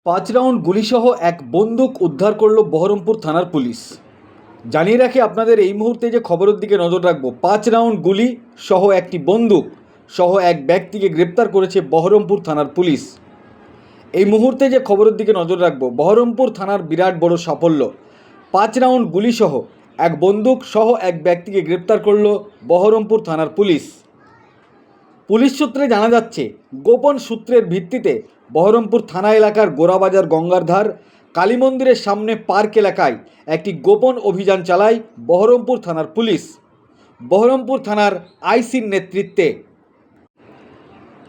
5 round গুলিসহ এক বন্দুক উদ্ধার করল বহরমপুর থানার পুলিশ। জানিয়ে রাখি আপনাদের এই মুহূর্তে যে খবরের দিকে নজর রাখবো, 5 রাউন্ড গুলি সহ একটি বন্দুক সহ এক ব্যক্তিকে গ্রেপ্তার করেছে বহরমপুর থানার পুলিশ। এই মুহূর্তে যে খবরের দিকে নজর রাখবো, বহরমপুর থানার বিরাট বড় সাফল্য। 5 রাউন্ড গুলি সহ এক বন্দুক সহ এক ব্যক্তিকে গ্রেপ্তার করল বহরমপুর থানার পুলিশ। পুলিশ সূত্রে জানা যাচ্ছে, গোপন সূত্রের ভিত্তিতে বহরমপুর থানা এলাকার গোরাবাজার গঙ্গার ধার কালী মন্দিরের সামনে পার্ক এলাকায় একটি গোপন অভিযান চালায় বহরমপুর থানার পুলিশ। বহরমপুর থানার আইসির নেতৃত্বে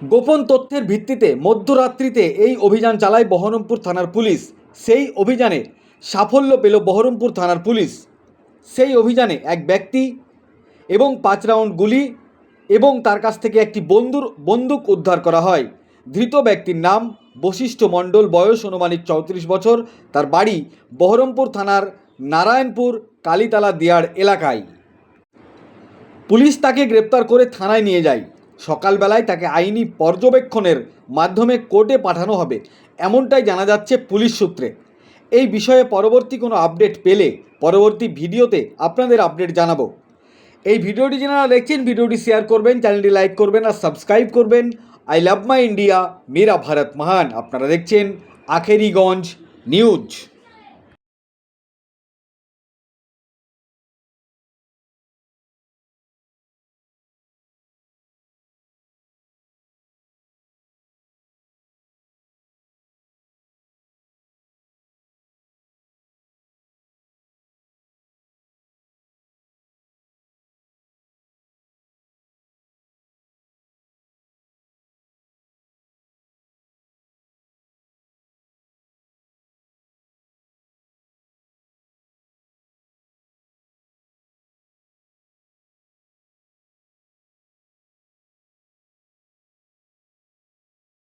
গোপন তথ্যের ভিত্তিতে মধ্যরাত্রিতে এই অভিযান চালায় বহরমপুর থানার পুলিশ। সেই অভিযানে সাফল্য পেল বহরমপুর থানার পুলিশ। সেই অভিযানে এক ব্যক্তি এবং 5 রাউন্ড গুলি এবং তার কাছ থেকে একটি বন্দুক উদ্ধার করা হয়। ধৃত ব্যক্তির নাম বশিষ্ঠ মণ্ডল, বয়স অনুমানিক 34 বছর। তার বাড়ি বহরমপুর থানার নারায়ণপুর কালীতলা দিয়াড় এলাকায়। পুলিশ তাকে গ্রেপ্তার করে থানায় নিয়ে যায়। সকালবেলায় তাকে আইনি পর্যবেক্ষণের মাধ্যমে কোর্টে পাঠানো হবে, এমনটাই জানা যাচ্ছে পুলিশ সূত্রে। এই বিষয়ে পরবর্তী কোনো আপডেট পেলে পরবর্তী ভিডিওতে আপনাদের আপডেট জানাবো। এই ভিডিওটি যারা দেখছেন, ভিডিওটি শেয়ার করবেন, চ্যানেলটি লাইক করবেন আর সাবস্ক্রাইব করবেন। আই লাভ মাই ইন্ডিয়া, মেরা ভারত মহান। আপনারা দেখছেন আখেরিগঞ্জ নিউজ।